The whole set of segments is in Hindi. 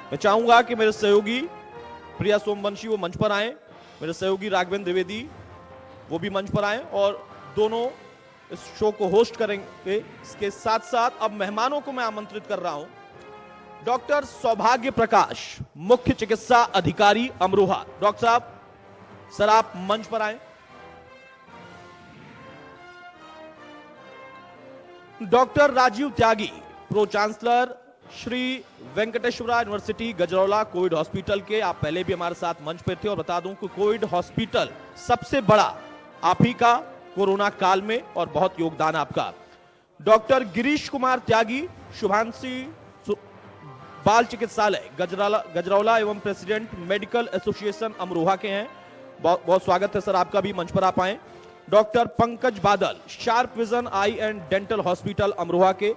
मैं चाहूंगा कि मेरे सहयोगी प्रिया सोमवंशी वो मंच पर आए, मेरे सहयोगी राघवेंद्र द्विवेदी वो भी मंच पर आए और दोनों इस शो को होस्ट करेंगे। इसके साथ साथ अब मेहमानों को मैं आमंत्रित कर रहा हूं। डॉक्टर सौभाग्य प्रकाश, मुख्य चिकित्सा अधिकारी अमरोहा। डॉक्टर साहब, सर आप मंच पर आए। Doctor Rajiv Tyagi, pro chancellor Shri Venkateshwara university Gajraula covid hospital के, आप पहले भी हमारे साथ मंच पे थे और बता दूं कि कोविड हॉस्पिटल सबसे बड़ा आप ही का कोरोना काल में और बहुत योगदान आपका। डॉक्टर गिरीश कुमार त्यागी, शुभांशी बाल चिकित्सालय गजरौला एवं प्रेसिडेंट मेडिकल एसोसिएशन अमरोहा के हैं। बहुत बहुत स्वागत है सर आपका भी, मंच पर आप आए। Doctor Pankaj Badal, sharp vision eye and dental hospital Amroha के,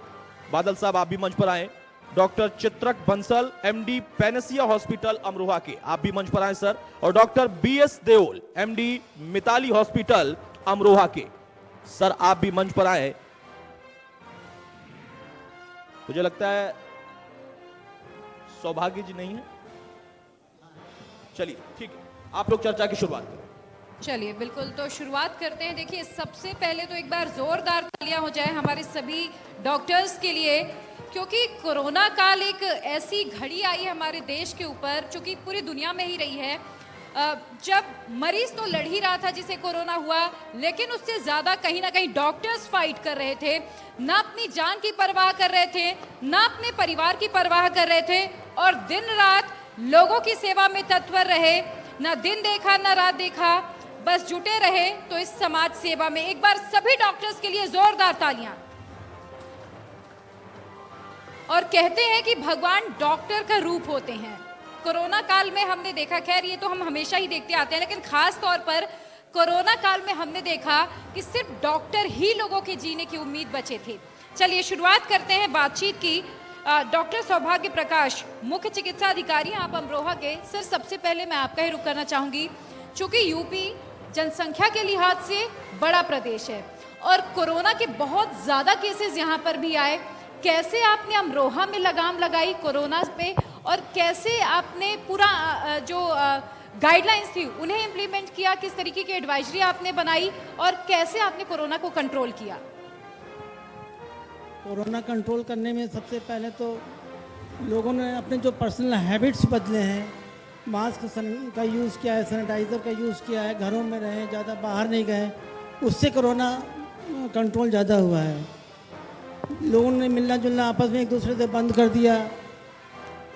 बादल साहब आप भी मंच पर आए। Doctor Chitrak Bansal, MD Panacea hospital Amroha के, आप भी मंच पर आए सर। और doctor BS Deol, MD Mitali hospital Amroha के, सर आप भी मंच पर आए। मुझे लगता है सौभाग्य जी नहीं है, चलिए ठीक है, आप लोग चर्चा की शुरुआत करें। चलिए बिल्कुल, तो शुरुआत करते हैं। देखिए, सबसे पहले तो एक बार जोरदार तालियां हो जाए हमारे सभी डॉक्टर्स के लिए, क्योंकि कोरोना काल एक ऐसी घड़ी आई है हमारे देश के ऊपर, जो कि पूरी दुनिया में ही रही है। जब मरीज तो लड़ ही रहा था जिसे कोरोना हुआ, लेकिन उससे ज्यादा कहीं ना कहीं डॉक्टर्स फाइट कर रहे थे, ना अपनी जान की परवाह कर रहे थे, ना अपने परिवार की परवाह कर रहे थे, और दिन रात लोगों की सेवा में तत्पर रहे। ना दिन देखा ना रात देखा, बस जुटे रहे। तो इस समाज सेवा में एक बार सभी डॉक्टर्स के लिए जोरदार तालियां। और कहते हैं कि भगवान डॉक्टर का रूप होते हैं। कोरोना काल में हमने देखा, खैर ये तो हम हमेशा ही देखते आते हैं, लेकिन खास तौर पर कोरोना काल में हमने देखा कि सिर्फ डॉक्टर ही लोगों के जीने की उम्मीद बचे थे। चलिए शुरुआत करते हैं बातचीत की। डॉक्टर सौभाग्य प्रकाश, मुख्य चिकित्सा अधिकारी आप अमरोहा के। सर, सबसे पहले मैं आपका ही रुख करना चाहूंगी, चूंकि यूपी जनसंख्या के लिहाज से बड़ा प्रदेश है और कोरोना के बहुत ज्यादा केसेस यहाँ पर भी आए, कैसे आपने अमरोहा में लगाम लगाई कोरोना पे, और कैसे आपने पूरा जो गाइडलाइंस थी उन्हें इम्प्लीमेंट किया, किस तरीके की एडवाइजरी आपने बनाई और कैसे आपने कोरोना को कंट्रोल किया? कोरोना कंट्रोल करने में सबसे पहले तो लोगों ने अपने जो पर्सनल हैबिट्स बदले हैं, मास्क का यूज़ किया है, सैनिटाइज़र का यूज़ किया है, घरों में रहे, ज़्यादा बाहर नहीं गए, उससे कोरोना कंट्रोल ज़्यादा हुआ है। लोगों ने मिलना जुलना आपस में एक दूसरे से बंद कर दिया,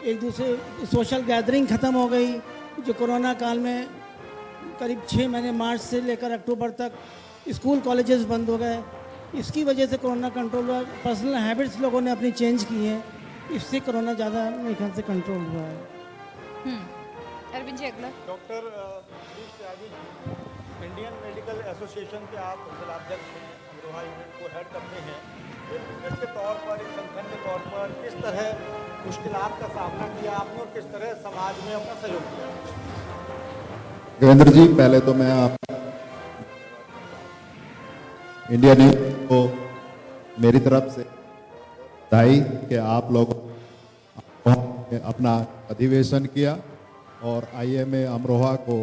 एक दूसरे सोशल गैदरिंग ख़त्म हो गई। जो कोरोना काल में करीब 6 महीने, मार्च से लेकर अक्टूबर तक स्कूल कॉलेजेस बंद हो गए, इसकी वजह से कोरोना कंट्रोल हुआ। पर्सनल हैबिट्स लोगों ने अपनी चेंज की हैं, इससे कोरोना ज़्यादा मेरे ख्याल से कंट्रोल हुआ है। अरविंद जी अगला। डॉक्टर गिरीश त्यागी, इंडियन मेडिकल एसोसिएशन के आप जिलाध्यक्ष हैं, अमरोहा यूनिट को हेड करते हैं। एक यूनिट के तौर पर, एक संगठन के तौर पर किस तरह मुश्किलात का सामना किया आपने और किस तरह समाज में अपना सहयोग किया? देवेंद्र जी, पहले तो मैं आप इंडिया न्यूज को मेरी तरफ से बधाई कि आप लोग अपना अधिवेशन किया और आईएमए अमरोहा को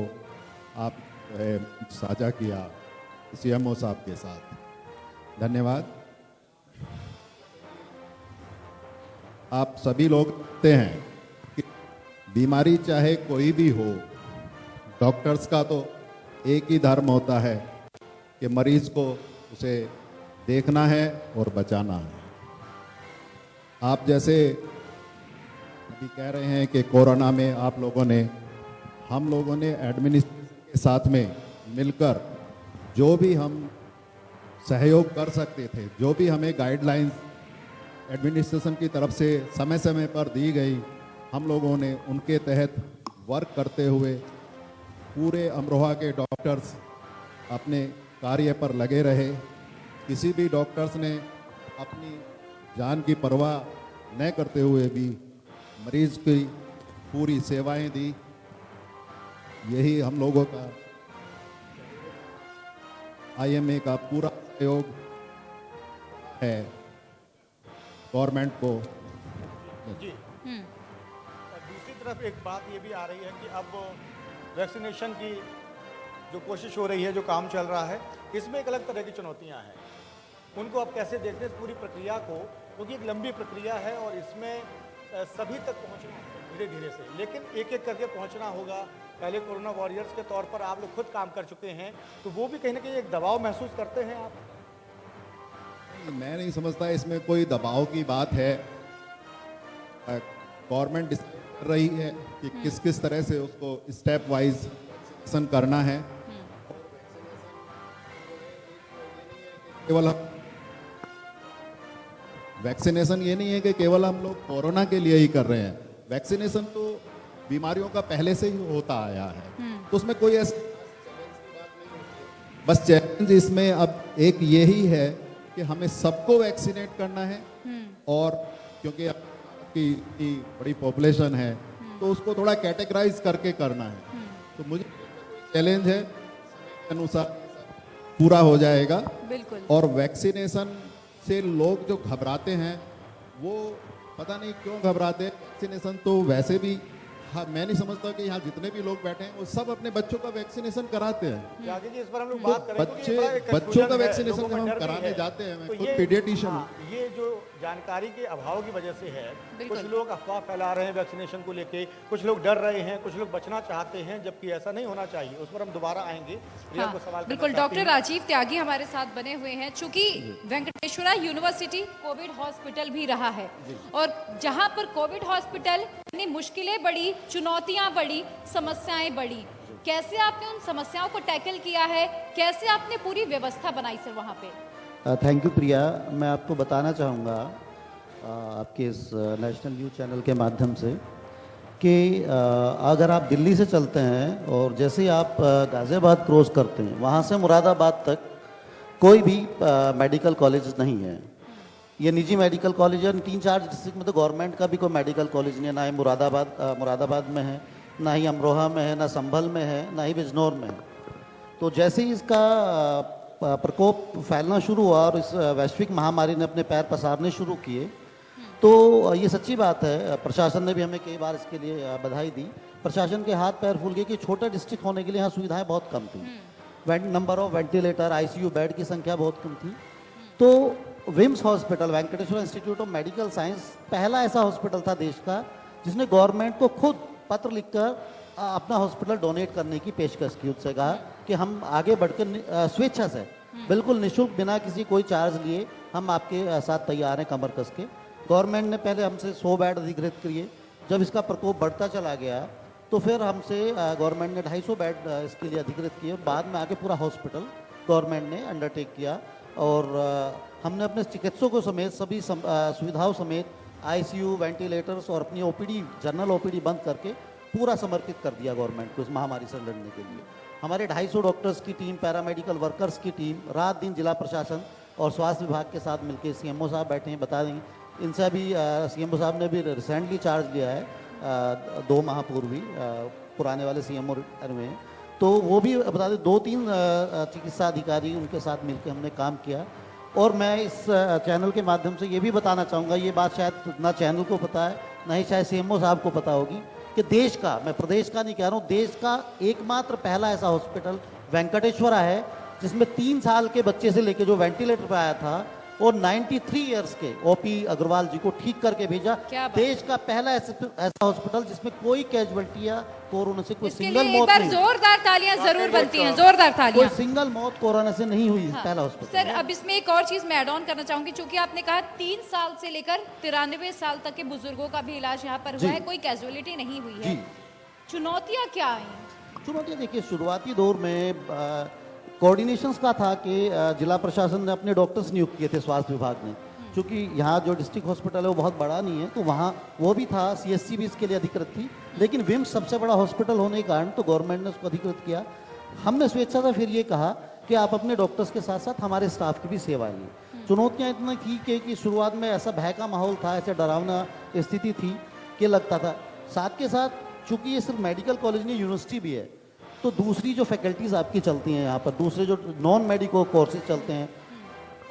आप साझा किया सीएमओ साहब के साथ, धन्यवाद। आप सभी लोग जानते हैं कि बीमारी चाहे कोई भी हो, डॉक्टर्स का तो एक ही धर्म होता है कि मरीज को उसे देखना है और बचाना है। आप जैसे अभी कह रहे हैं कि कोरोना में आप लोगों ने, हम लोगों ने एडमिनिस्ट्रेशन के साथ में मिलकर जो भी हम सहयोग कर सकते थे, जो भी हमें गाइडलाइंस एडमिनिस्ट्रेशन की तरफ से समय समय पर दी गई, हम लोगों ने उनके तहत वर्क करते हुए पूरे अमरोहा के डॉक्टर्स अपने कार्य पर लगे रहे। किसी भी डॉक्टर्स ने अपनी जान की परवाह न करते हुए भी मरीज की पूरी सेवाएं दी। यही हम लोगों का आईएमए का पूरा सहयोग है गवर्नमेंट को। जी। तरफ एक बात ये भी आ रही है कि अब वैक्सीनेशन की जो कोशिश हो रही है, जो काम चल रहा है, इसमें एक अलग तरह की चुनौतियां हैं। उनको आप कैसे देखते हैं इस पूरी प्रक्रिया को, क्योंकि एक लंबी प्रक्रिया है और इसमें सभी तक पहुंचना है धीरे धीरे से, लेकिन एक एक करके पहुंचना होगा। पहले कोरोना वॉरियर्स के तौर पर आप लोग खुद काम कर चुके हैं, तो वो भी कहीं ना कहीं एक दबाव महसूस करते हैं आप? मैं नहीं समझता इसमें कोई दबाव की बात है। गवर्नमेंट डिसाइड कर रही है कि किस किस तरह से उसको स्टेप वाइज वैक्सीनेशन करना है। केवल वैक्सीनेशन ये नहीं है कि केवल हम लोग कोरोना के लिए ही कर रहे हैं। वैक्सीनेशन तो बीमारियों का पहले से ही होता आया है, तो उसमें कोई ऐसा बस चैलेंज इसमें अब एक यही है कि हमें सबको वैक्सीनेट करना है, और क्योंकि की बड़ी पॉपुलेशन है तो उसको थोड़ा कैटेगराइज करके करना है। तो मुझे चैलेंज है, समय के अनुसार पूरा हो जाएगा। बिल्कुल। और वैक्सीनेशन से लोग जो घबराते हैं वो पता नहीं क्यों घबराते हैं। वैक्सीनेशन तो वैसे भी, हाँ, मैं नहीं समझता कि यहाँ जितने भी लोग बैठे हैं वो सब अपने बच्चों का वैक्सीनेशन कराते हैं। त्यागी जी, इस पर हम लोग तो बात करें क्योंकि ये बड़ा एक बच्चों confusion का है, वैक्सीनेशन लोगों जब का हम डर भी कराने है। जाते हैं, मैं तो खुद ये पीडियाट्रिशियन हाँ, ये जो जानकारी के अभाव की वजह से है, बिल्कुल। कुछ लोग अफवाह फैला रहे हैं वैक्सीनेशन को लेके, कुछ लोग डर रहे हैं, कुछ लोग बचना चाहते हैं, जबकि ऐसा नहीं होना चाहिए। उस पर हम दोबारा आएंगे। प्रिया हाँ, को सवाल करना बिल्कुल। चाहती डॉक्टर हूं। राजीव त्यागी हमारे साथ बने हुए हैं। चूंकि वेंकटेश्वरा यूनिवर्सिटी कोविड हॉस्पिटल भी रहा है, और जहां पर कोविड हॉस्पिटल इतनी मुश्किलें बढ़ी, चुनौतियां बढ़ी, समस्याएं बढ़ी, कैसे आपने उन समस्याओं को टैकल किया है, कैसे आपने पूरी व्यवस्था बनाई सर वहां पे? थैंक यू प्रिया। मैं आपको बताना चाहूँगा आपके इस नेशनल न्यूज़ चैनल के माध्यम से कि अगर आप दिल्ली से चलते हैं और जैसे ही आप गाज़ियाबाद क्रॉस करते हैं, वहाँ से मुरादाबाद तक कोई भी मेडिकल कॉलेज नहीं है। ये निजी मेडिकल कॉलेज है। 3-4 डिस्ट्रिक्ट में तो गवर्नमेंट का भी कोई मेडिकल कॉलेज नहीं है। ना ही मुरादाबाद में है, ना ही अमरोहा में है, ना संभल में है, ना ही बिजनौर में है। तो जैसे ही इसका प्रकोप फैलना शुरू हुआ और इस वैश्विक महामारी ने अपने पैर पसारने शुरू किए, तो ये सच्ची बात है, प्रशासन ने भी हमें कई बार इसके लिए बधाई दी। प्रशासन के हाथ पैर फूल गए कि छोटा डिस्ट्रिक्ट होने के लिए यहाँ सुविधाएं बहुत कम थी। Number of ventilator, ICU bed की संख्या बहुत कम थी। तो VIMS hospital, Venkateshwar institute of medical science, पहला ऐसा हॉस्पिटल था देश का जिसने गवर्नमेंट को खुद पत्र लिखकर अपना हॉस्पिटल डोनेट करने की पेशकश की। उससे कहा कि हम आगे बढ़कर स्वेच्छा से, बिल्कुल निःशुल्क, बिना किसी कोई चार्ज लिए हम आपके साथ तैयार हैं कमर कस के। गवर्नमेंट ने पहले हमसे 100 बेड अधिकृत किए। जब इसका प्रकोप बढ़ता चला गया तो फिर हमसे गवर्नमेंट ने 250 बेड इसके लिए अधिकृत किए। बाद में आके पूरा हॉस्पिटल गवर्नमेंट ने अंडरटेक किया, और हमने अपने चिकित्सकों समेत सभी सुविधाओं समेत आईसीयू, वेंटिलेटर्स और अपनी ओपीडी, जनरल ओपीडी बंद करके पूरा समर्पित कर दिया गवर्नमेंट को इस महामारी से लड़ने के लिए। हमारे 250 डॉक्टर्स की टीम, पैरामेडिकल वर्कर्स की टीम, रात दिन जिला प्रशासन और स्वास्थ्य विभाग के साथ मिलकर, सीएमओ साहब बैठे हैं, बता देंगे, इनसे अभी सीएमओ साहब ने भी रिसेंटली चार्ज लिया है 2 माह पूर्व ही, पुराने वाले सीएमओ रिटायर हुए हैं, तो वो भी बता दें 2-3 चिकित्सा अधिकारी उनके साथ मिलकर हमने काम किया। और मैं इस चैनल के माध्यम से ये भी बताना चाहूँगा, ये बात शायद ना चैनल को पता है, ना ही शायद सीएमओ साहब को पता होगी, कि देश का, मैं प्रदेश का नहीं कह रहा हूँ, देश का एकमात्र पहला ऐसा हॉस्पिटल वेंकटेश्वरा है जिसमें 3 साल के बच्चे से लेकर जो वेंटिलेटर पे आया था और 93 इयर्स के ओपी अग्रवाल जी को ठीक करके भेजा। क्या बात? देश का पहला ऐसा हॉस्पिटल जिसमें कोई कैजुअल्टी या कोरोना से कोई इसके सिंगल लिए एक मौत बार नहीं, जोरदार तालियां जरूर बनती हैं, जोरदार कोई तालियां। सिंगल मौत कोरोना से नहीं हुई। हाँ। पहला हॉस्पिटल सर, अब इसमें एक और चीज मैं ऐड ऑन करना चाहूंगी, चूंकि आपने कहा 3 साल से लेकर 93 साल तक के बुजुर्गों का भी इलाज यहाँ पर हुआ है, कोई कैजुअलिटी नहीं हुई है। जी। चुनौतियां क्या आई? चुनौतियाँ देखिए, शुरुआती दौर में कोऑर्डिनेशंस का था कि जिला प्रशासन ने अपने डॉक्टर्स नियुक्त किए थे, स्वास्थ्य विभाग ने, क्योंकि यहाँ जो डिस्ट्रिक्ट हॉस्पिटल है वो बहुत बड़ा नहीं है, तो वहाँ वो भी था, सीएससी भी इसके लिए अधिकृत थी, लेकिन विम्स सबसे बड़ा हॉस्पिटल होने के कारण तो गवर्नमेंट ने उसको अधिकृत किया। हमने स्वेच्छा से फिर ये कहा कि आप अपने डॉक्टर्स के साथ साथ हमारे स्टाफ की भी सेवाएं लें। चुनौतियाँ इतनी थी कि शुरुआत में ऐसा भय का माहौल था, ऐसे डरावना स्थिति थी कि लगता था। साथ के साथ चूंकि ये सिर्फ मेडिकल कॉलेज नहीं, यूनिवर्सिटी भी है, तो दूसरी जो फैकल्टीज़ आपकी चलती हैं यहाँ पर, दूसरे जो नॉन मेडिकल कोर्सेज चलते हैं,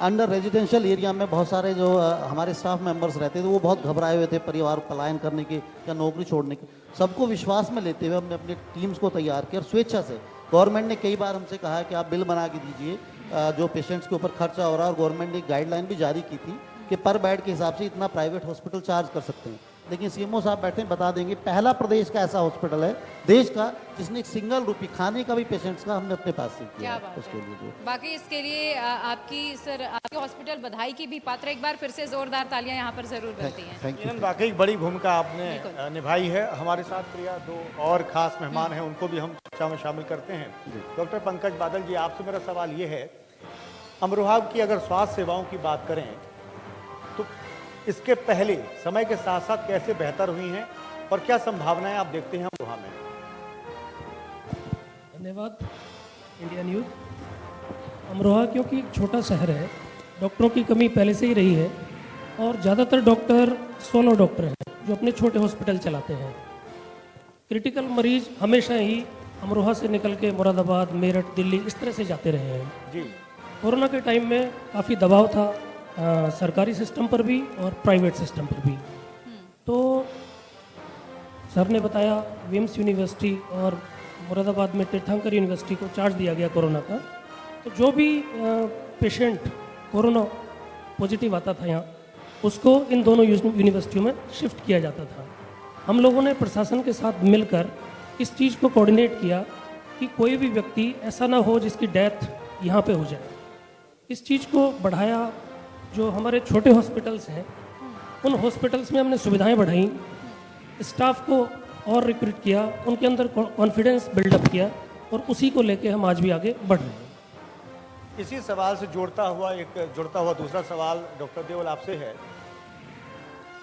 अंडर रेजिडेंशियल एरिया में बहुत सारे जो हमारे स्टाफ मेंबर्स रहते थे वो बहुत घबराए हुए थे परिवार पलायन करने के या नौकरी छोड़ने के। सबको विश्वास में लेते हुए हमने अपने टीम्स को तैयार किया और स्वेच्छा से गवर्नमेंट ने कई बार हमसे कहा कि आप बिल बना के दीजिए जो पेशेंट्स के ऊपर खर्चा हो रहा है, और गवर्नमेंट ने एक गाइडलाइन भी जारी की थी कि पर बेड के हिसाब से इतना प्राइवेट हॉस्पिटल चार्ज कर सकते हैं। लेकिन सीएमओ साहब बैठे बता देंगे, पहला प्रदेश का ऐसा हॉस्पिटल है देश का जिसने एक सिंगल रुपी खाने का भी पेशेंट्स का हमने अपने पास से किया क्या है बात उसके है। लिए जो बाकी इसके लिए आपके हॉस्पिटल बधाई की भी पात्र। एक बार फिर से जोरदार तालियां यहाँ पर जरूर बनती हैं। Thank you. यकीनन वाकई बड़ी भूमिका आपने बिल्कुल। निभाई है। हमारे साथ प्रिया दो और खास मेहमान हैं, उनको भी हम चर्चा में शामिल करते हैं। डॉक्टर पंकज बादल जी, आपसे मेरा सवाल ये है, अमरोहा की अगर स्वास्थ्य सेवाओं की बात करें तो इसके पहले समय के साथ साथ कैसे बेहतर हुई हैं और क्या संभावनाएं आप देखते हैं अमरोहा में? धन्यवाद इंडिया न्यूज़। अमरोहा क्योंकि एक छोटा शहर है, डॉक्टरों की कमी पहले से ही रही है और ज़्यादातर डॉक्टर सोलो डॉक्टर हैं जो अपने छोटे हॉस्पिटल चलाते हैं। क्रिटिकल मरीज हमेशा ही अमरोहा से निकल के मुरादाबाद, मेरठ, दिल्ली इस तरह से जाते रहे हैं। जी, कोरोना के टाइम में काफ़ी दबाव था सरकारी सिस्टम पर भी और प्राइवेट सिस्टम पर भी। तो सर ने बताया विम्स यूनिवर्सिटी और मुरादाबाद में तीर्थंकर यूनिवर्सिटी को चार्ज दिया गया कोरोना का। तो जो भी पेशेंट कोरोना पॉजिटिव आता था यहाँ, उसको इन दोनों यूनिवर्सिटियों में शिफ्ट किया जाता था। हम लोगों ने प्रशासन के साथ मिलकर इस चीज़ को कोऑर्डिनेट किया कि कोई भी व्यक्ति ऐसा ना हो जिसकी डेथ यहाँ पे हो जाए। इस चीज़ को बढ़ाया। जो हमारे छोटे हॉस्पिटल्स हैं उन हॉस्पिटल्स में हमने सुविधाएं बढ़ाई, स्टाफ को और रिक्रूट किया, उनके अंदर कॉन्फिडेंस बिल्डअप किया और उसी को लेके हम आज भी आगे बढ़ रहे हैं। इसी सवाल से जुड़ता हुआ दूसरा सवाल डॉक्टर देवल आपसे है।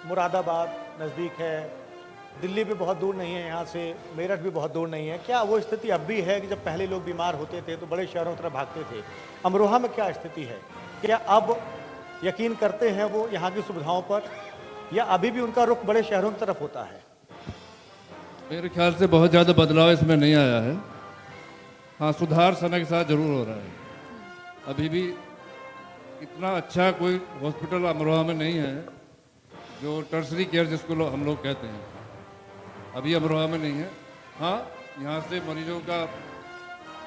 मुरादाबाद नज़दीक है, दिल्ली भी बहुत दूर नहीं है यहाँ से, मेरठ भी बहुत दूर नहीं है। क्या वो स्थिति अब भी है कि जब पहले लोग बीमार होते थे तो बड़े शहरों की तरफ भागते थे? अमरोहा में क्या स्थिति है? क्या अब यकीन करते हैं वो यहाँ की सुविधाओं पर, या अभी भी उनका रुख बड़े शहरों की तरफ होता है? मेरे ख्याल से बहुत ज़्यादा बदलाव इसमें नहीं आया है। हाँ, सुधार समय के साथ जरूर हो रहा है। अभी भी इतना अच्छा कोई हॉस्पिटल अमरोहा में नहीं है जो टर्सरी केयर जिसको हम लोग कहते हैं, अभी अमरोहा में नहीं है। हाँ, यहाँ से मरीजों का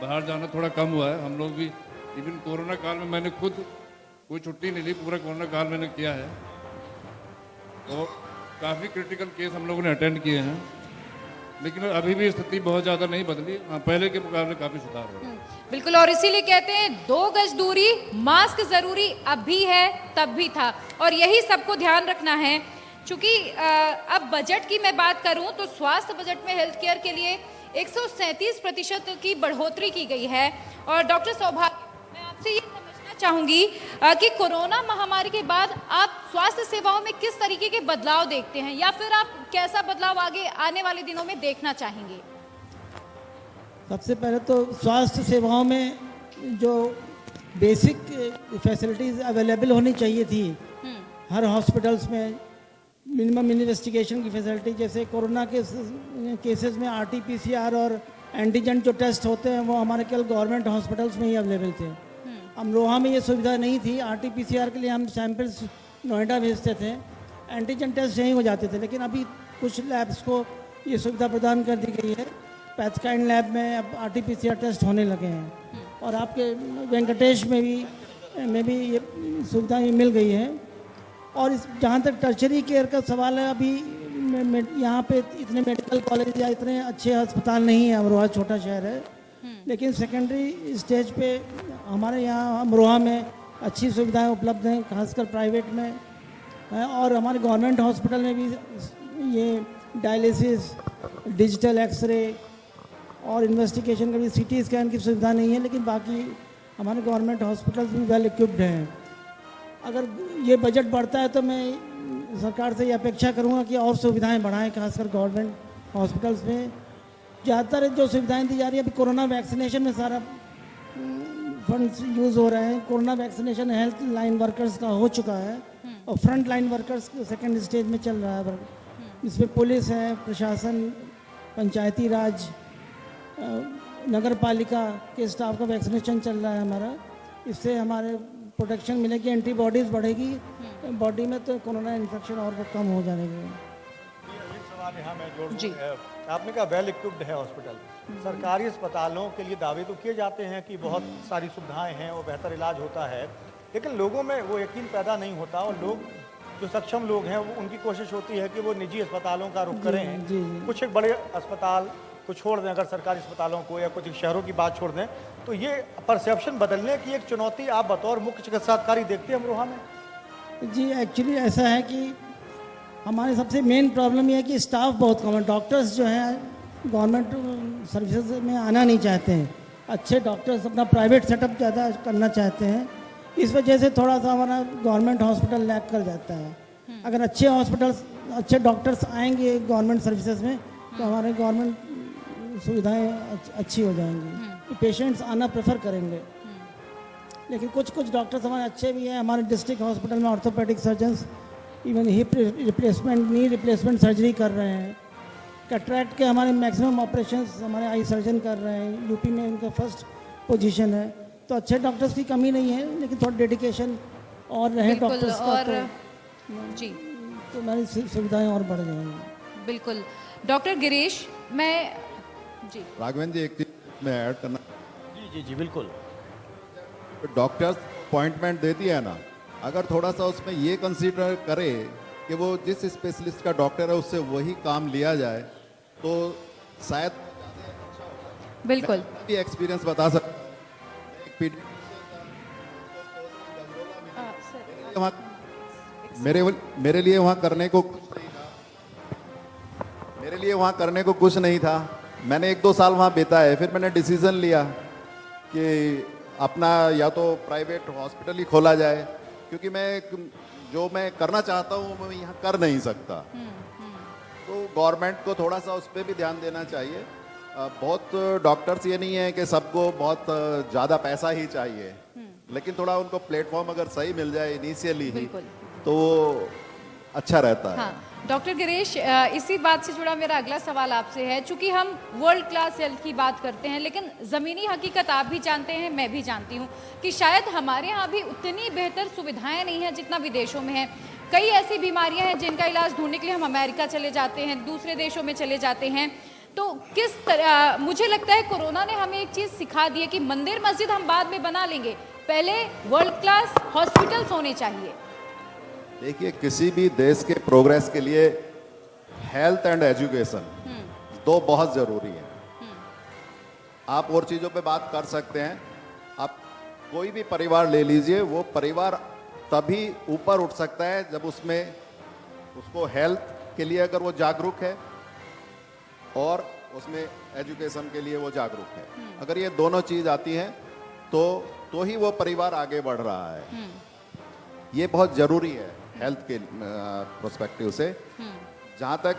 बाहर जाना थोड़ा कम हुआ है। हम लोग भी इवन कोरोना काल में मैंने खुद कोई छुट्टी नहीं ली, पूरा कोरोना काल मैंने किया है। तो काफ़ी क्रिटिकल केस हम लोगों ने अटेंड किए हैं, लेकिन अभी भी स्थिति बहुत ज़्यादा नहीं बदली। हाँ, पहले के मुकाबले काफ़ी सुधार हो रहा है। बिल्कुल, और इसीलिए कहते हैं 2 गज दूरी, मास्क जरूरी अब भी है तब भी था, और यही सबको ध्यान रखना है। चूंकि अब बजट की मैं बात करूं तो स्वास्थ्य बजट में हेल्थ केयर के लिए 137% की बढ़ोतरी की गई है। और डॉक्टर सौभाग्य, मैं आपसे ये समझना चाहूंगी कि कोरोना महामारी के बाद आप स्वास्थ्य सेवाओं में किस तरीके के बदलाव देखते हैं, या फिर आप कैसा बदलाव आगे आने वाले दिनों में देखना चाहेंगे? सबसे पहले तो स्वास्थ्य सेवाओं में जो बेसिक फैसिलिटीज़ अवेलेबल होनी चाहिए थी हर हॉस्पिटल्स में, मिनिमम इन्वेस्टिगेशन की फैसिलिटी, जैसे कोरोना के केसेस में RT-PCR और एंटीजन जो टेस्ट होते हैं वो हमारे केवल गवर्नमेंट हॉस्पिटल्स में ही अवेलेबल थे। अमरोहा में ये सुविधा नहीं थी। RT-PCR के लिए हम सैंपल्स नोएडा भेजते थे, एंटीजन टेस्ट यहीं हो जाते थे। लेकिन अभी कुछ लैब्स को ये सुविधा प्रदान कर दी गई है। पैथकाइंड लैब में अब RT-PCR टेस्ट होने लगे हैं, और आपके वेंकटेश में भी ये सुविधा मिल गई है। और इस जहाँ तक टर्शरी केयर का सवाल है, अभी यहाँ पे इतने मेडिकल कॉलेज या इतने अच्छे अस्पताल नहीं है। अमरोहा छोटा शहर है, लेकिन सेकेंडरी स्टेज पे हमारे यहाँ अमरोहा में अच्छी सुविधाएं उपलब्ध हैं, खासकर प्राइवेट में है। और हमारे गवर्नमेंट हॉस्पिटल में भी ये डायलिसिस, डिजिटल एक्सरे और इन्वेस्टिगेशन का भी, CT स्कैन की सुविधा नहीं है, लेकिन बाकी हमारे गवर्नमेंट हॉस्पिटल्स भी वेल इक्विप्ड हैं। अगर ये बजट बढ़ता है तो मैं सरकार से ये अपेक्षा करूंगा कि और सुविधाएं बढ़ाएं, खासकर गवर्नमेंट हॉस्पिटल्स में। ज़्यादातर जो सुविधाएं दी जा रही है, अभी कोरोना वैक्सीनेशन में सारा फंड्स यूज़ हो रहे हैं। Corona vaccination health line workers का हो चुका है, और front line workers second stage में चल रहा है। इसमें पुलिस है, प्रशासन, पंचायती राज, नगर पालिका के स्टाफ का वैक्सीनेशन चल रहा है हमारा। इससे हमारे प्रोटेक्शन मिलेगी, एंटीबॉडीज़ बढ़ेगी बॉडी में, तो कोरोना इन्फेक्शन और कम हो जाएंगे। एक सवाल यहाँ मैं जोड़ जी। दूं। आपने कहा वेल इक्विप्ड है हॉस्पिटल। सरकारी अस्पतालों के लिए दावे तो किए जाते हैं कि बहुत सारी सुविधाएं हैं, वो बेहतर इलाज होता है, लेकिन लोगों में वो यकीन पैदा नहीं होता और लोग जो सक्षम लोग हैं वो उनकी कोशिश होती है कि वो निजी अस्पतालों का रुख करें। जी, जी। कुछ एक बड़े अस्पताल को छोड़ दें, अगर सरकारी अस्पतालों को या कुछ शहरों की बात छोड़ दें, तो ये परसेप्शन बदलने की एक चुनौती आप बतौर मुख्य चिकित्सा अधिकारी देखते हैं अमरोहा में? जी, एक्चुअली ऐसा है कि हमारे सबसे मेन प्रॉब्लम ये है कि स्टाफ बहुत कम है। डॉक्टर्स जो हैं गवर्नमेंट सर्विसेज में आना नहीं चाहते हैं। अच्छे डॉक्टर्स अपना प्राइवेट सेटअप ज़्यादा करना चाहते हैं, इस वजह से थोड़ा सा हमारा गवर्नमेंट हॉस्पिटल लैग कर जाता है। अगर अच्छे हॉस्पिटल्स, अच्छे डॉक्टर्स आएंगे गवर्नमेंट सर्विसेज में, तो हमारे गवर्नमेंट सुविधाएं अच्छी हो जाएंगी, पेशेंट्स आना प्रेफर करेंगे। लेकिन कुछ कुछ डॉक्टर्स हमारे अच्छे भी हैं। हमारे डिस्ट्रिक्ट हॉस्पिटल में orthopaedic surgeons even hip replacement, knee replacement surgery कर रहे हैं। कैटरैक्ट के हमारे मैक्सिमम ऑपरेशंस हमारे आई सर्जन कर रहे हैं। यूपी में उनका फर्स्ट पोजीशन है। तो अच्छे डॉक्टर्स की कमी नहीं है, लेकिन थोड़ा डेडिकेशन और रहे बिल्कुल। डॉक्टर्स का और जी तो हमारी सुविधाएं और बढ़ जाएंगी। बिल्कुल। डॉक्टर गिरीश, मैं जी राघवेंद्र जी, एक चीज में ऐड करना, जी जी जी बिल्कुल। डॉक्टर्स अपॉइंटमेंट देती है ना, अगर थोड़ा सा उसमें ये कंसीडर करे कि वो जिस स्पेशलिस्ट का डॉक्टर है उससे वही काम लिया जाए, तो शायद बिल्कुल मैं भी एक्सपीरियंस बता सकता हूं। एक वहाँ मेरे लिए वहाँ करने को कुछ नहीं था। मैंने 1-2 साल वहाँ बिताए, फिर मैंने डिसीजन लिया कि अपना या तो प्राइवेट हॉस्पिटल ही खोला जाए, क्योंकि जो मैं करना चाहता हूँ वो मैं यहाँ कर नहीं सकता। तो गवर्नमेंट को थोड़ा सा उस पर भी ध्यान देना चाहिए। बहुत डॉक्टर्स ये नहीं है कि सबको बहुत ज़्यादा पैसा ही चाहिए, लेकिन थोड़ा उनको प्लेटफॉर्म अगर सही मिल जाए इनिशियली ही, बिल्कुल। तो वो अच्छा रहता है। हाँ डॉक्टर गिरीश, इसी बात से जुड़ा मेरा अगला सवाल आपसे है। चूंकि हम वर्ल्ड क्लास हेल्थ की बात करते हैं, लेकिन ज़मीनी हकीकत आप भी जानते हैं, मैं भी जानती हूँ कि शायद हमारे यहाँ भी उतनी बेहतर सुविधाएं नहीं हैं जितना विदेशों में है। कई ऐसी बीमारियां हैं जिनका इलाज ढूंढने के लिए हम अमेरिका चले जाते हैं, दूसरे देशों में चले जाते हैं। तो किस तरह, मुझे लगता है कोरोना ने हमें एक चीज़ सिखा दी है कि मंदिर मस्जिद हम बाद में बना लेंगे, पहले वर्ल्ड क्लास हॉस्पिटल्स होने चाहिए। देखिए, किसी भी देश के प्रोग्रेस के लिए हेल्थ एंड एजुकेशन दो बहुत जरूरी है। आप और चीजों पे बात कर सकते हैं। आप कोई भी परिवार ले लीजिए, वो परिवार तभी ऊपर उठ सकता है जब उसमें उसको हेल्थ के लिए अगर वो जागरूक है और उसमें एजुकेशन के लिए वो जागरूक है। अगर ये दोनों चीज आती हैं तो ही वो परिवार आगे बढ़ रहा है। ये बहुत जरूरी है हेल्थ के प्रोस्पेक्टिव से। जहाँ तक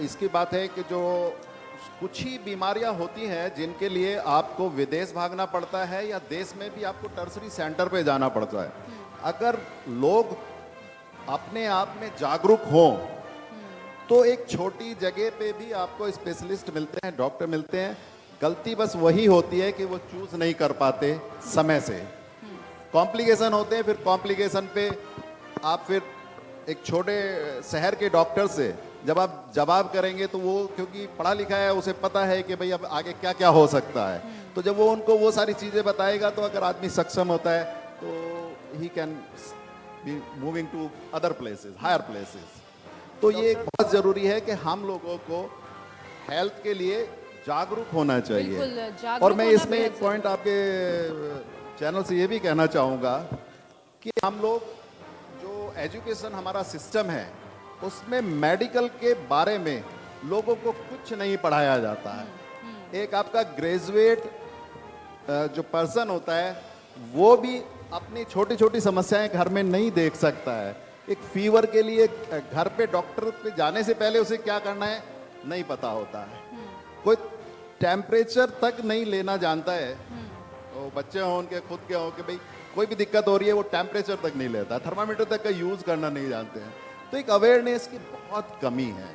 इसकी बात है कि जो कुछ ही बीमारियां होती हैं जिनके लिए आपको विदेश भागना पड़ता है या देश में भी आपको टर्सरी सेंटर पे जाना पड़ता है। अगर लोग अपने आप में जागरूक हों तो एक छोटी जगह पे भी आपको स्पेशलिस्ट मिलते हैं, डॉक्टर मिलते हैं। गलती बस वही होती है कि वो चूज नहीं कर पाते समय से, कॉम्प्लिकेशन होते हैं। फिर कॉम्प्लिकेशन पे आप फिर एक छोटे शहर के डॉक्टर से जब आप जवाब करेंगे तो वो क्योंकि पढ़ा लिखा है, उसे पता है कि भाई अब आगे क्या क्या हो सकता है। तो जब वो उनको वो सारी चीजें बताएगा तो अगर आदमी सक्षम होता है तो ही can be moving to other places, higher places. तो ये बहुत जरूरी है कि हम लोगों को हेल्थ के लिए जागरूक होना चाहिए। जागरूक और मैं होना इसमें बेहद एक पॉइंट आपके चैनल से ये भी कहना चाहूँगा कि हम लोग जो एजुकेशन हमारा सिस्टम है उसमें मेडिकल के बारे में लोगों को कुछ नहीं पढ़ाया जाता है। एक आपका ग्रेजुएट जो पर्सन होता है वो भी अपनी छोटी छोटी समस्याएं घर में नहीं देख सकता है। एक फीवर के लिए घर पे डॉक्टर पे जाने से पहले उसे क्या करना है नहीं पता होता है। कोई टेम्परेचर तक नहीं लेना जानता है। तो बच्चे हों उनके खुद के हों कि भाई कोई भी दिक्कत हो रही है वो टेम्परेचर तक नहीं लेता, थर्मामीटर तक का यूज करना नहीं जानते हैं। तो एक अवेयरनेस की बहुत कमी है।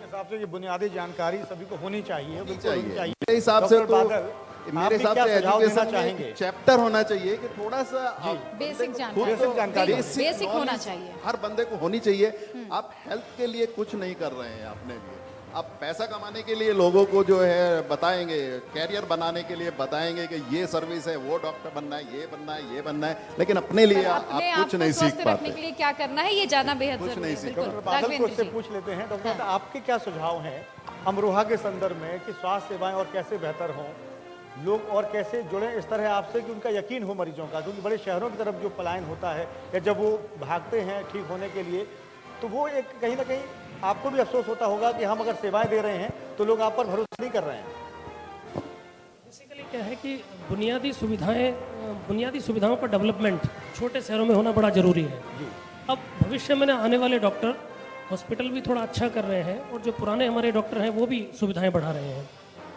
हिसाब से ये बुनियादी जानकारी सभी को होनी चाहिए, बिल्कुल होनी चाहिए। मेरे हिसाब से डॉक्टर तो बादल, मेरे भी हिसाब क्या से सुझाव देना एजुकेशन में चाहेंगे? चैप्टर होना चाहिए कि थोड़ा सा बेसिक बेसिक जानकारी बेसिक होना चाहिए। हर बंदे को होनी चाहिए। आप हेल्थ के लिए कुछ नहीं कर रहे हैं अपने लिए, आप पैसा कमाने के लिए लोगों को जो है बताएंगे, कैरियर बनाने के लिए बताएंगे कि ये सर्विस है, वो डॉक्टर बनना है, ये बनना है, ये बनना है, लेकिन अपने लिए आप अपने आप कुछ को नहीं स्वस्थ सीख रखने के पाते। लिए क्या करना है ये जानना बेहद कुछ जरूरी नहीं है। सीख बिल्कुल। डॉक्टर बादल को राघवेंद्र इससे जी। पूछ लेते हैं। डॉक्टर आपके क्या सुझाव हैं अमरोहा के संदर्भ में कि स्वास्थ्य सेवाएं और कैसे बेहतर हों, लोग और कैसे जुड़ें इस तरह आपसे कि उनका यकीन हो मरीजों का, क्योंकि बड़े शहरों की तरफ जो पलायन होता है या जब वो भागते हैं ठीक होने के लिए, तो वो एक कहीं ना कहीं आपको भी अफसोस होता होगा कि हम अगर सेवाएं दे रहे हैं तो लोग आप पर भरोसा नहीं कर रहे हैं। बेसिकली क्या है कि बुनियादी सुविधाओं का डेवलपमेंट छोटे शहरों में होना बड़ा ज़रूरी है। अब भविष्य में आने वाले डॉक्टर हॉस्पिटल भी थोड़ा अच्छा कर रहे हैं और जो पुराने हमारे डॉक्टर हैं वो भी सुविधाएं बढ़ा रहे हैं।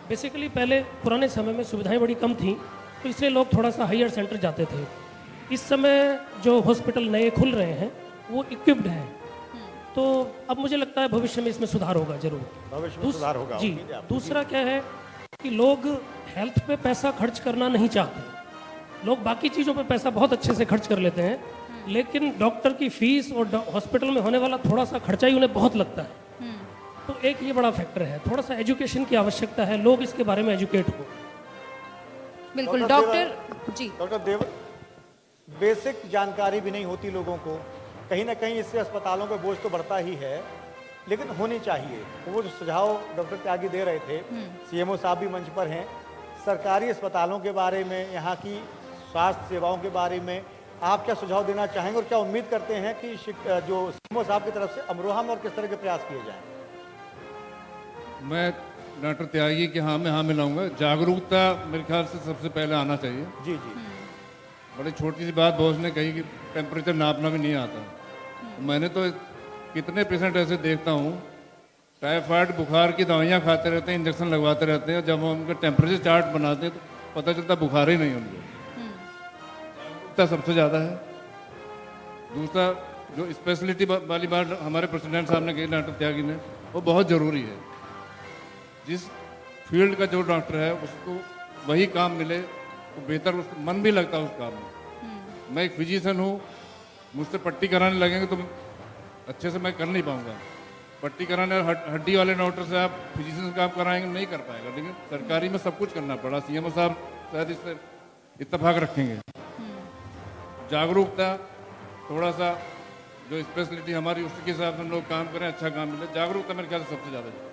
बेसिकली पहले पुराने समय में सुविधाएं बड़ी कम थी तो इसलिए लोग थोड़ा सा हायर सेंटर जाते थे। इस समय जो हॉस्पिटल नए खुल रहे हैं वो इक्विप्ड हैं, तो अब मुझे लगता है भविष्य में इसमें सुधार होगा जरूर। भविष्य में सुधार होगा, जी। उम्मीद है आपको। दूसरा क्या है कि लोग हेल्थ पे पैसा खर्च करना नहीं चाहते। लोग बाकी चीज़ों पे पैसा बहुत अच्छे से खर्च कर लेते हैं, लेकिन डॉक्टर की फीस और हॉस्पिटल में होने वाला थोड़ा सा खर्चा ही उन्हें बहुत लगता है। तो एक ये बड़ा फैक्टर है, थोड़ा सा एजुकेशन की आवश्यकता है, लोग इसके बारे में एजुकेट हो। बिल्कुल डॉक्टर डॉक्टर जी। डॉक्टर देव, बेसिक जानकारी भी नहीं होती लोगों को, कहीं ना कहीं इससे अस्पतालों पे बोझ तो बढ़ता ही है, लेकिन होनी चाहिए। वो जो सुझाव डॉक्टर त्यागी दे रहे थे, सीएमओ साहब भी मंच पर हैं, सरकारी अस्पतालों के बारे में, यहाँ की स्वास्थ्य सेवाओं के बारे में आप क्या सुझाव देना चाहेंगे और क्या उम्मीद करते हैं कि जो सीएमओ साहब की तरफ से अमरोहा में और किस तरह के प्रयास किए जाएं? मैं डॉक्टर त्यागी के हाँ में हाँ मिलाऊंगा। जागरूकता मेरे ख्याल से सबसे पहले आना चाहिए। जी जी। बड़ी छोटी सी बात बॉस ने कही कि टेम्परेचर नापना भी नहीं आता। मैंने तो कितने पेशेंट ऐसे देखता हूँ, टाइफाइड बुखार की दवाइयाँ खाते रहते हैं, इंजेक्शन लगवाते रहते हैं, जब हम उनका टेम्परेचर चार्ट बनाते हैं तो पता चलता बुखार ही नहीं उनको। जागरूकता सबसे ज़्यादा है। दूसरा जो स्पेशलिटी वाली बात हमारे प्रेसिडेंट साहब ने कही, डॉक्टर त्यागी ने, वो बहुत ज़रूरी है। जिस फील्ड का जो डॉक्टर है उसको वही काम मिले तो बेहतर, उसको मन भी लगता है उस काम में। मैं एक फिजिशियन हूँ, मुझसे पट्टी कराने लगेंगे तो अच्छे से मैं कर नहीं पाऊंगा। पट्टी कराने हड्डी वाले डॉक्टर से आप फिजिशियन का आप कराएंगे नहीं कर पाएगा, लेकिन सरकारी में सब कुछ करना पड़ा। सीएमओ साहब शायद इससे इत्तेफाक रखेंगे। जागरूकता, थोड़ा सा जो स्पेशलिटी हमारी उसके हिसाब से हम लोग काम करें, अच्छा काम मिले, जागरूकता मेरे ख्याल से सबसे ज़्यादा है।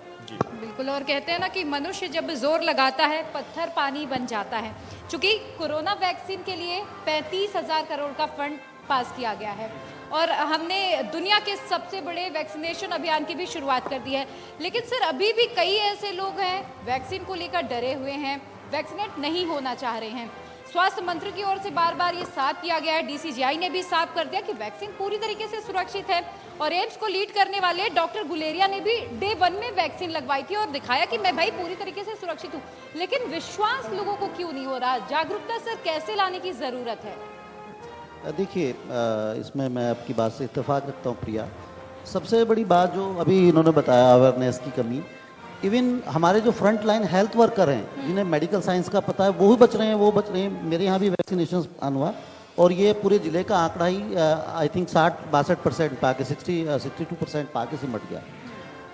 बिल्कुल। और कहते हैं ना कि मनुष्य जब जोर लगाता है पत्थर पानी बन जाता है। चूंकि कोरोना वैक्सीन के लिए 35,000 करोड़ का फंड पास किया गया है और हमने दुनिया के सबसे बड़े वैक्सीनेशन अभियान की भी शुरुआत कर दी है, लेकिन सर अभी भी कई ऐसे लोग हैं वैक्सीन को लेकर डरे हुए हैं, वैक्सीनेट नहीं होना चाह रहे हैं। स्वास्थ्य मंत्री की ओर से बार बार ये साफ किया गया है, डीसीजीआई ने भी साफ कर दिया कि वैक्सीन पूरी तरीके से सुरक्षित है और एम्स को लीड करने वाले डॉक्टर गुलेरिया ने भी डे 1 में वैक्सीन लगवाई थी और दिखाया कि मैं भाई पूरी तरीके से सुरक्षित हूँ। लेकिन विश्वास लोगों को क्यों नहीं हो रहा? जागरूकता सर कैसे लाने की जरूरत है? देखिए, इसमें मैं आपकी बात से इत्तेफाक रखता हूँ प्रिया। सबसे बड़ी बात जो अभी इन्होंने बताया, अवेयरनेस की कमी। इवन हमारे जो फ्रंट लाइन हेल्थ वर्कर हैं जिन्हें मेडिकल साइंस का पता है वो भी बच रहे हैं। मेरे यहाँ भी वैक्सीनेशन हुआ और ये पूरे ज़िले का आंकड़ा ही आई थिंक 60-62% पाके 62% पाके सिमट गया।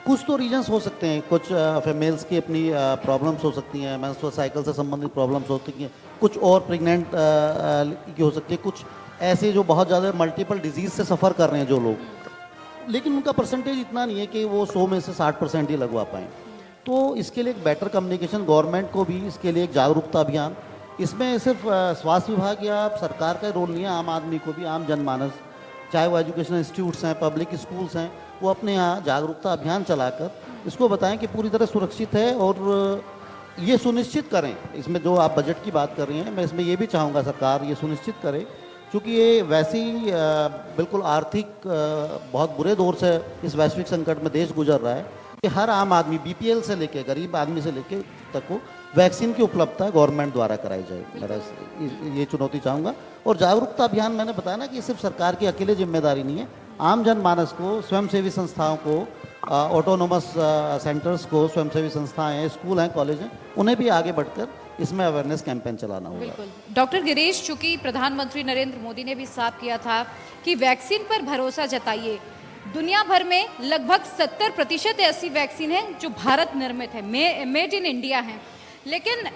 कुछ तो रीजंस हो सकते हैं, कुछ फीमेल्स की अपनी प्रॉब्लम्स हो सकती हैं, मेंस्ट्रुअल साइकिल से संबंधित प्रॉब्लम्स हो सकती हैं, कुछ और प्रेग्नेंट की हो सकती है, कुछ ऐसे जो बहुत ज़्यादा मल्टीपल डिजीज़ से सफ़र कर रहे हैं जो लोग, लेकिन उनका परसेंटेज इतना नहीं है कि वो 100 में से 60% ही लगवा पाएँ। तो इसके लिए एक बेटर कम्युनिकेशन, गवर्नमेंट को भी इसके लिए एक जागरूकता अभियान, इसमें सिर्फ स्वास्थ्य विभाग या सरकार का रोल नहीं है, आम आदमी को भी, आम जनमानस, चाहे वो एजुकेशन इंस्टीट्यूट्स हैं, पब्लिक स्कूल्स हैं, वो अपने यहाँ जागरूकता अभियान चलाकर इसको बताएं कि पूरी तरह सुरक्षित है और ये सुनिश्चित करें। इसमें जो आप बजट की बात कर रही हैं, मैं इसमें ये भी चाहूँगा सरकार ये सुनिश्चित करे, क्योंकि ये वैसे ही बिल्कुल आर्थिक बहुत बुरे दौर से इस वैश्विक संकट में देश गुजर रहा है कि हर आम आदमी, बीपीएल से लेके गरीब आदमी से लेके तक को वैक्सीन की उपलब्धता गवर्नमेंट द्वारा कराई जाए। मेरा ये चुनौती चाहूँगा। और जागरूकता अभियान मैंने बताया ना कि सिर्फ सरकार की अकेले जिम्मेदारी नहीं है, आम जनमानस को, स्वयंसेवी संस्थाओं को, ऑटोनोमस सेंटर्स को, स्वयंसेवी संस्थाएं हैं, स्कूल हैं, कॉलेज हैं, उन्हें भी आगे बढ़कर इसमें अवेयरनेस कैंपेन चलाना होगा। बिल्कुल डॉक्टर गिरीश, चूंकि प्रधानमंत्री नरेंद्र मोदी ने भी साफ किया था कि वैक्सीन पर भरोसा जताइए, दुनिया भर में लगभग 70% ऐसी वैक्सीन है जो भारत निर्मित है, मेड इन इंडिया है। लेकिन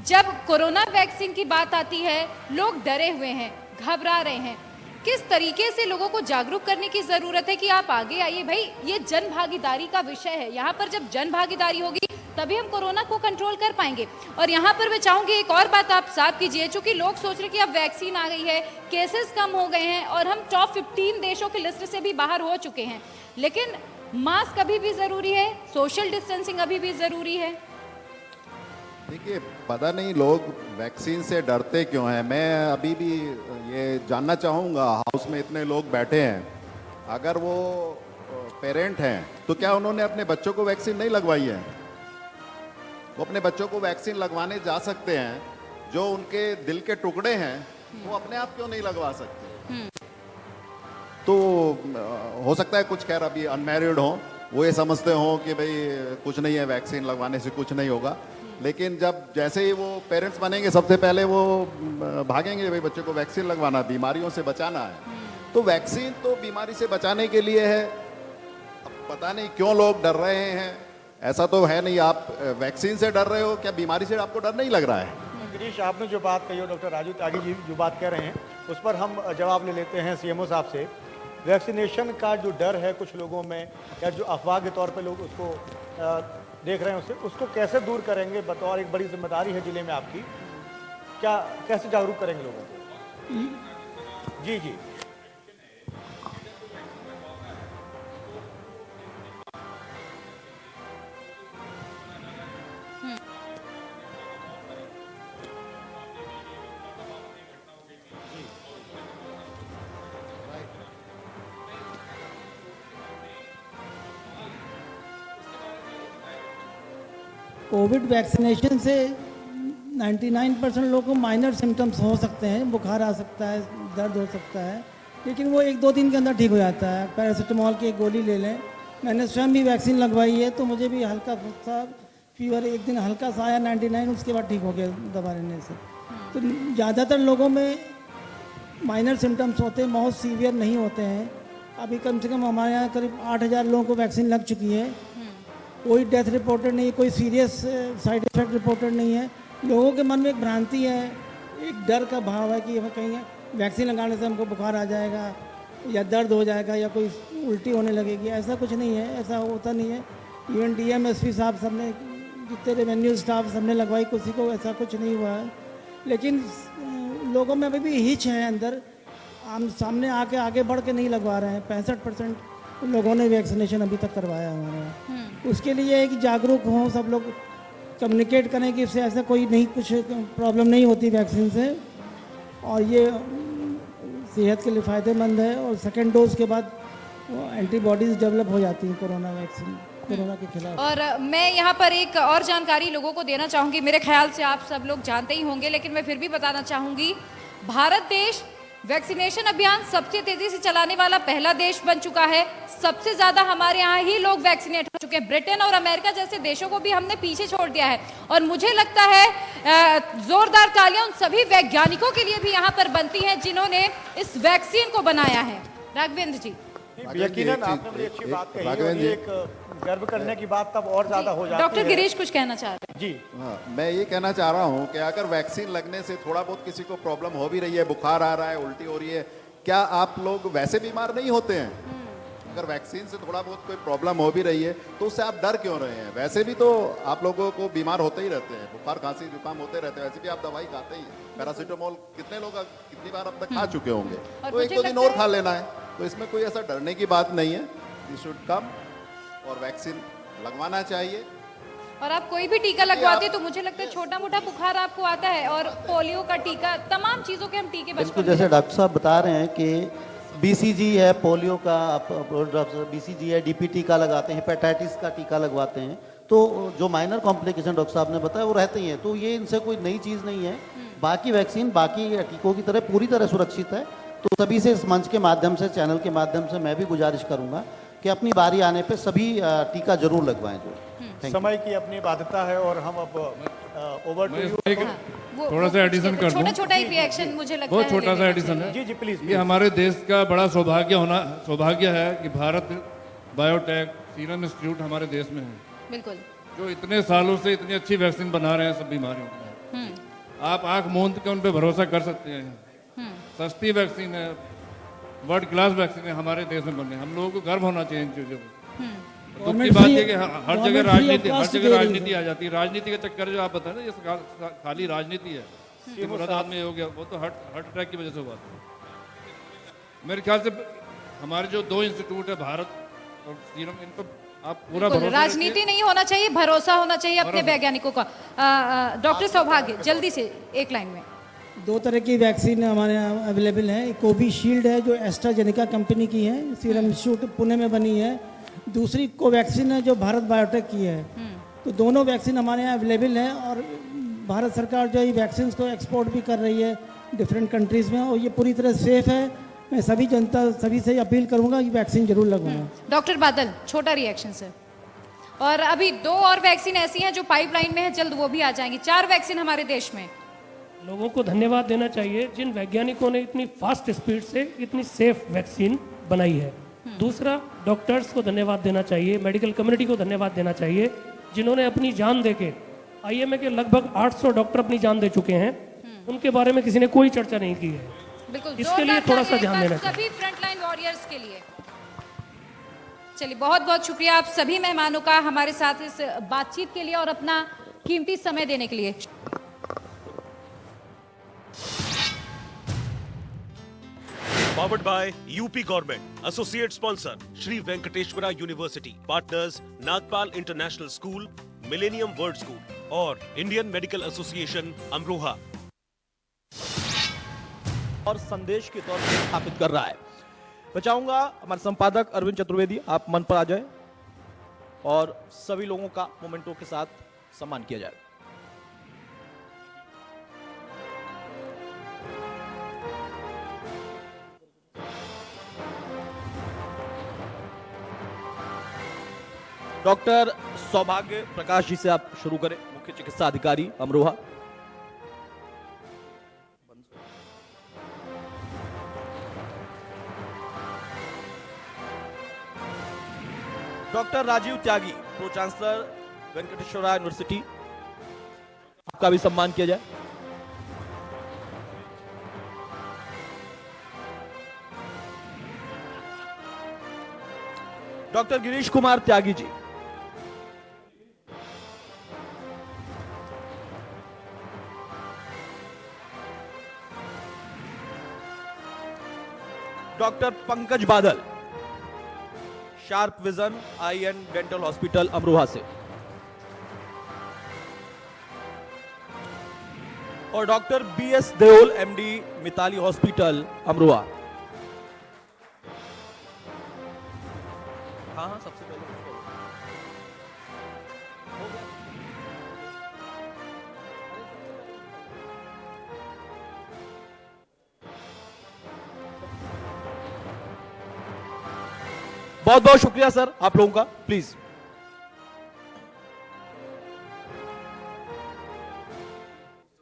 जब कोरोना वैक्सीन की बात आती है, लोग डरे हुए हैं, घबरा रहे हैं। किस तरीके से लोगों को जागरूक करने की जरूरत है कि आप आगे आइए भाई, ये जन भागीदारी का विषय है। यहाँ पर जब जन भागीदारी होगी तभी हम कोरोना को कंट्रोल कर पाएंगे। और यहाँ पर मैं चाहूंगी एक और बात आप साफ कीजिए, चूंकि लोग सोच रहे कि अब वैक्सीन आ गई है, केसेस कम हो गए हैं और हम टॉप 15 देशों की लिस्ट से भी बाहर हो चुके हैं, लेकिन मास्क अभी भी जरूरी है, सोशल डिस्टेंसिंग अभी भी जरूरी है। देखिए, पता नहीं लोग वैक्सीन से डरते क्यों हैं। मैं अभी भी ये जानना चाहूँगा, हाउस में इतने लोग बैठे हैं, अगर वो पेरेंट हैं तो क्या उन्होंने अपने बच्चों को वैक्सीन नहीं लगवाई है? वो अपने बच्चों को वैक्सीन लगवाने जा सकते हैं। जो उनके दिल के टुकड़े हैं वो अपने आप क्यों नहीं लगवा सकते? तो हो सकता है कुछ खैर अभी अनमैरिड हो, वो ये समझते हो कि भाई कुछ नहीं है, वैक्सीन लगवाने से कुछ नहीं होगा। लेकिन जब जैसे ही वो पेरेंट्स बनेंगे, सबसे पहले वो भागेंगे, भाई बच्चों को वैक्सीन लगवाना, बीमारियों से बचाना है। तो वैक्सीन तो बीमारी से बचाने के लिए है। अब पता नहीं क्यों लोग डर रहे हैं। ऐसा तो है नहीं, आप वैक्सीन से डर रहे हो, क्या बीमारी से आपको डर नहीं लग रहा है? गिरीश, आपने जो बात कही, डॉक्टर राजू त्यागी जी जो बात कह रहे हैं, उस पर हम जवाब ले लेते हैं सीएमओ साहब से। वैक्सीनेशन का जो डर है कुछ लोगों में, या जो अफवाह के तौर पे लोग उसको देख रहे हैं, उसको कैसे दूर करेंगे? बतौर एक बड़ी जिम्मेदारी है जिले में आपकी, क्या कैसे जागरूक करेंगे लोगों को? जी जी। कोविड वैक्सीनेशन से 99% लोगों को माइनर सिम्टम्स हो सकते हैं, बुखार आ सकता है, दर्द हो सकता है, लेकिन वो 1-2 दिन के अंदर ठीक हो जाता है। पैरासीटामोल की एक गोली ले लें। मैंने स्वयं भी वैक्सीन लगवाई है, तो मुझे भी हल्का सा फीवर एक दिन हल्का सा आया 99, उसके बाद ठीक हो गया दवा लेने से। तो ज़्यादातर लोगों में माइनर सिम्टम्स होते हैं, बहुत सीवियर नहीं होते हैं। अभी कम से कम हमारे यहाँ करीब 8000 लोगों को वैक्सीन लग चुकी है, कोई डेथ रिपोर्टेड नहीं है, कोई सीरियस साइड इफेक्ट रिपोर्टेड नहीं है। लोगों के मन में एक भ्रांति है, एक डर का भाव है कि हमें कहीं वैक्सीन लगाने से हमको बुखार आ जाएगा या दर्द हो जाएगा या कोई उल्टी होने लगेगी। ऐसा कुछ नहीं है, ऐसा होता नहीं है। इवन डीएम, एसपी साहब सबने, जितने रेवेन्यू स्टाफ सबने लगवाई, किसी को ऐसा कुछ नहीं हुआ है। लेकिन लोगों में अभी भी हिच है अंदर, हम सामने आके आगे बढ़ के नहीं लगवा रहे हैं। 65% लोगों ने वैक्सीनेशन अभी तक करवाया हमारे यहाँ। उसके लिए है कि जागरूक हों सब लोग, कम्युनिकेट करें कि इससे ऐसा कोई नहीं, कुछ प्रॉब्लम नहीं होती वैक्सीन से, और ये सेहत के लिए फ़ायदेमंद है। और सेकेंड डोज के बाद एंटीबॉडीज़ डेवलप हो जाती हैं कोरोना वैक्सीन, कोरोना के खिलाफ। और मैं यहाँ पर एक और जानकारी लोगों को देना चाहूँगी, मेरे ख्याल से आप सब लोग जानते ही होंगे, लेकिन मैं फिर भी बताना चाहूँगी। भारत देश वैक्सीनेशन अभियान सबसे तेजी से चलाने वाला पहला देश बन चुका है। सबसे ज्यादा हमारे यहाँ ही लोग वैक्सीनेट हो चुके हैं। ब्रिटेन और अमेरिका जैसे देशों को भी हमने पीछे छोड़ दिया है। और मुझे लगता है जोरदार तालियां उन सभी वैज्ञानिकों के लिए भी यहाँ पर बनती हैं जिन्होंने इस वैक्सीन को बनाया है। राघवेंद्र जी, यकीनन आपने बड़ी अच्छी बात कही, और ये एक गर्व करने की बात तब और ज्यादा हो जाती है। डॉक्टर गिरीश कुछ कहना चाह रहे हैं? जी हाँ, मैं ये कहना चाह रहा हूँ कि अगर वैक्सीन लगने से थोड़ा बहुत किसी को प्रॉब्लम हो भी रही है, बुखार आ रहा है, उल्टी हो रही है, क्या आप लोग वैसे बीमार नहीं होते हैं? अगर वैक्सीन से थोड़ा बहुत कोई प्रॉब्लम हो भी रही है तो उससे आप डर क्यों रहे हैं? वैसे भी तो आप लोगों को बीमार होते ही रहते हैं, बुखार खांसी जुकाम होते रहते हैं, वैसे भी आप दवाई खाते ही हैं। पैरासीटामोल कितने लोग कितनी बार अब तक खा चुके होंगे, तो 1-2 दिन और खा लेना है। तो इसमें कोई ऐसा डरने की बात नहीं है। यू शुड कम और वैक्सीन लगवाना चाहिए। और आप कोई भी टीका लगवाते तो मुझे लगता है छोटा मोटा बुखार आपको आता है, और पोलियो का टीका, तमाम चीजों के हम टीके बिल्कुल जैसे डॉक्टर साहब बता रहे हैं कि बीसीजी है, पोलियो का बीसीजी है, डीपीटी का लगाते हैं, हेपेटाइटिस का टीका लगवाते हैं, तो जो माइनर कॉम्प्लिकेशन डॉक्टर साहब ने बताया वो रहते ही हैं। तो ये इनसे कोई नई चीज़ नहीं है। बाकी वैक्सीन बाकी टीकों की तरह पूरी तरह सुरक्षित है। तो सभी से इस मंच के माध्यम से, चैनल के माध्यम से मैं भी गुजारिश करूंगा कि अपनी बारी आने पे सभी टीका जरूर लगवाएं जो। Thank you. समय की अपनी बाध्यता है और हम अब ओवर टू मैं यू। एक थोड़ा सा एडिशन कर दूं। छोटा छोटा एक रिएक्शन मुझे लगता बहुत है छोटा सा लेना एडिशन चाहिए। है। जी जी प्लीज ये हमारे देश का बड़ा सौभाग्य है कि भारत बायोटेक सीरम इंस्टीट्यूट हमारे देश में है, बिल्कुल। जो इतने सालों से इतनी अच्छी वैक्सीन बना रहे हैं सब बीमारियों की। आप आंख मूंद के उन पर भरोसा कर सकते हैं। सस्ती वैक्सीन है, वर्ल्ड क्लास वैक्सीन है, हमारे देश में बने। हम लोगों को गर्व होना चाहिए इन चीजों को। दुख की बात है कि हर जगह राजनीति आ जाती है। राजनीति का चक्कर जो आप बता रहे हैं, ये खाली राजनीति है। कि मुराद आदमी हो गया, वो तो हार्ट अटैक की वजह से हुआ था। मेरे ख्याल से हमारे जो 2 इंस्टीट्यूट है, भारत और सीरम, इन पर आप पूरा बिल्कुल, भरोसा राजनीति नहीं होना चाहिए, भरोसा होना चाहिए अपने वैज्ञानिकों का। डॉक्टर सौभाग्य, जल्दी से एक लाइन में। 2 तरह की वैक्सीन हमारे यहाँ अवेलेबल है। कोविशील्ड है जो एस्ट्राजेनेका कंपनी की है, सीरम इंस्टीट्यूट पुणे में बनी है। दूसरी कोवैक्सीन है जो भारत बायोटेक की है। तो दोनों वैक्सीन हमारे यहाँ अवेलेबल है और भारत सरकार जो है वैक्सीन को एक्सपोर्ट भी कर रही है डिफरेंट कंट्रीज़ में, और ये पूरी तरह सेफ है। मैं सभी जनता, सभी से अपील करूंगा कि वैक्सीन जरूर लगवाएं। डॉक्टर बादल, छोटा रिएक्शन सर। और अभी 2 और वैक्सीन ऐसी हैं जो पाइपलाइन में है, जल्द वो भी आ जाएंगी। 4 वैक्सीन हमारे देश में। लोगों को धन्यवाद देना चाहिए जिन वैज्ञानिकों ने इतनी फास्ट स्पीड से इतनी सेफ वैक्सीन बनाई है। दूसरा, डॉक्टर्स को धन्यवाद देना चाहिए, मेडिकल कम्युनिटी को धन्यवाद देना चाहिए, जिन्होंने अपनी जान देके, आईएमए के लगभग 800 डॉक्टर अपनी जान दे चुके हैं। उनके बारे में किसी ने कोई चर्चा नहीं की है। बिल्कुल, इसके लिए थोड़ा सा ध्यान देना चाहिए। सभी फ्रंटलाइन वॉरियर्स के लिए। चलिए, बहुत बहुत शुक्रिया आप सभी मेहमानों का हमारे साथ इस बातचीत के लिए और अपना कीमती समय देने के लिए। Powered by UP Government. Associate sponsor Shri Venkateshwara University. Partners Nagpal International School, Millennium World School और Indian Medical Association अमरोहा। और संदेश के तौर पर स्थापित कर रहा है। मैं चाहूंगा हमारे संपादक अरविंद चतुर्वेदी आप मंच पर आ जाए और सभी लोगों का मोमेंटो के साथ सम्मान किया जाए। डॉक्टर सौभाग्य प्रकाश जी से आप शुरू करें, मुख्य चिकित्सा अधिकारी अमरोहा। Doctor Rajiv Tyagi, pro chancellor Venkateshwara university, आपका भी सम्मान किया जाए। Doctor Girish Kumar Tyagi ji, doctor Pankaj Badal, sharp vision eye and dental hospital Amroha से, और doctor BS Deol MD Mitali hospital Amroha. हाँ हाँ, सबसे पहले बहुत बहुत शुक्रिया सर आप लोगों का। प्लीज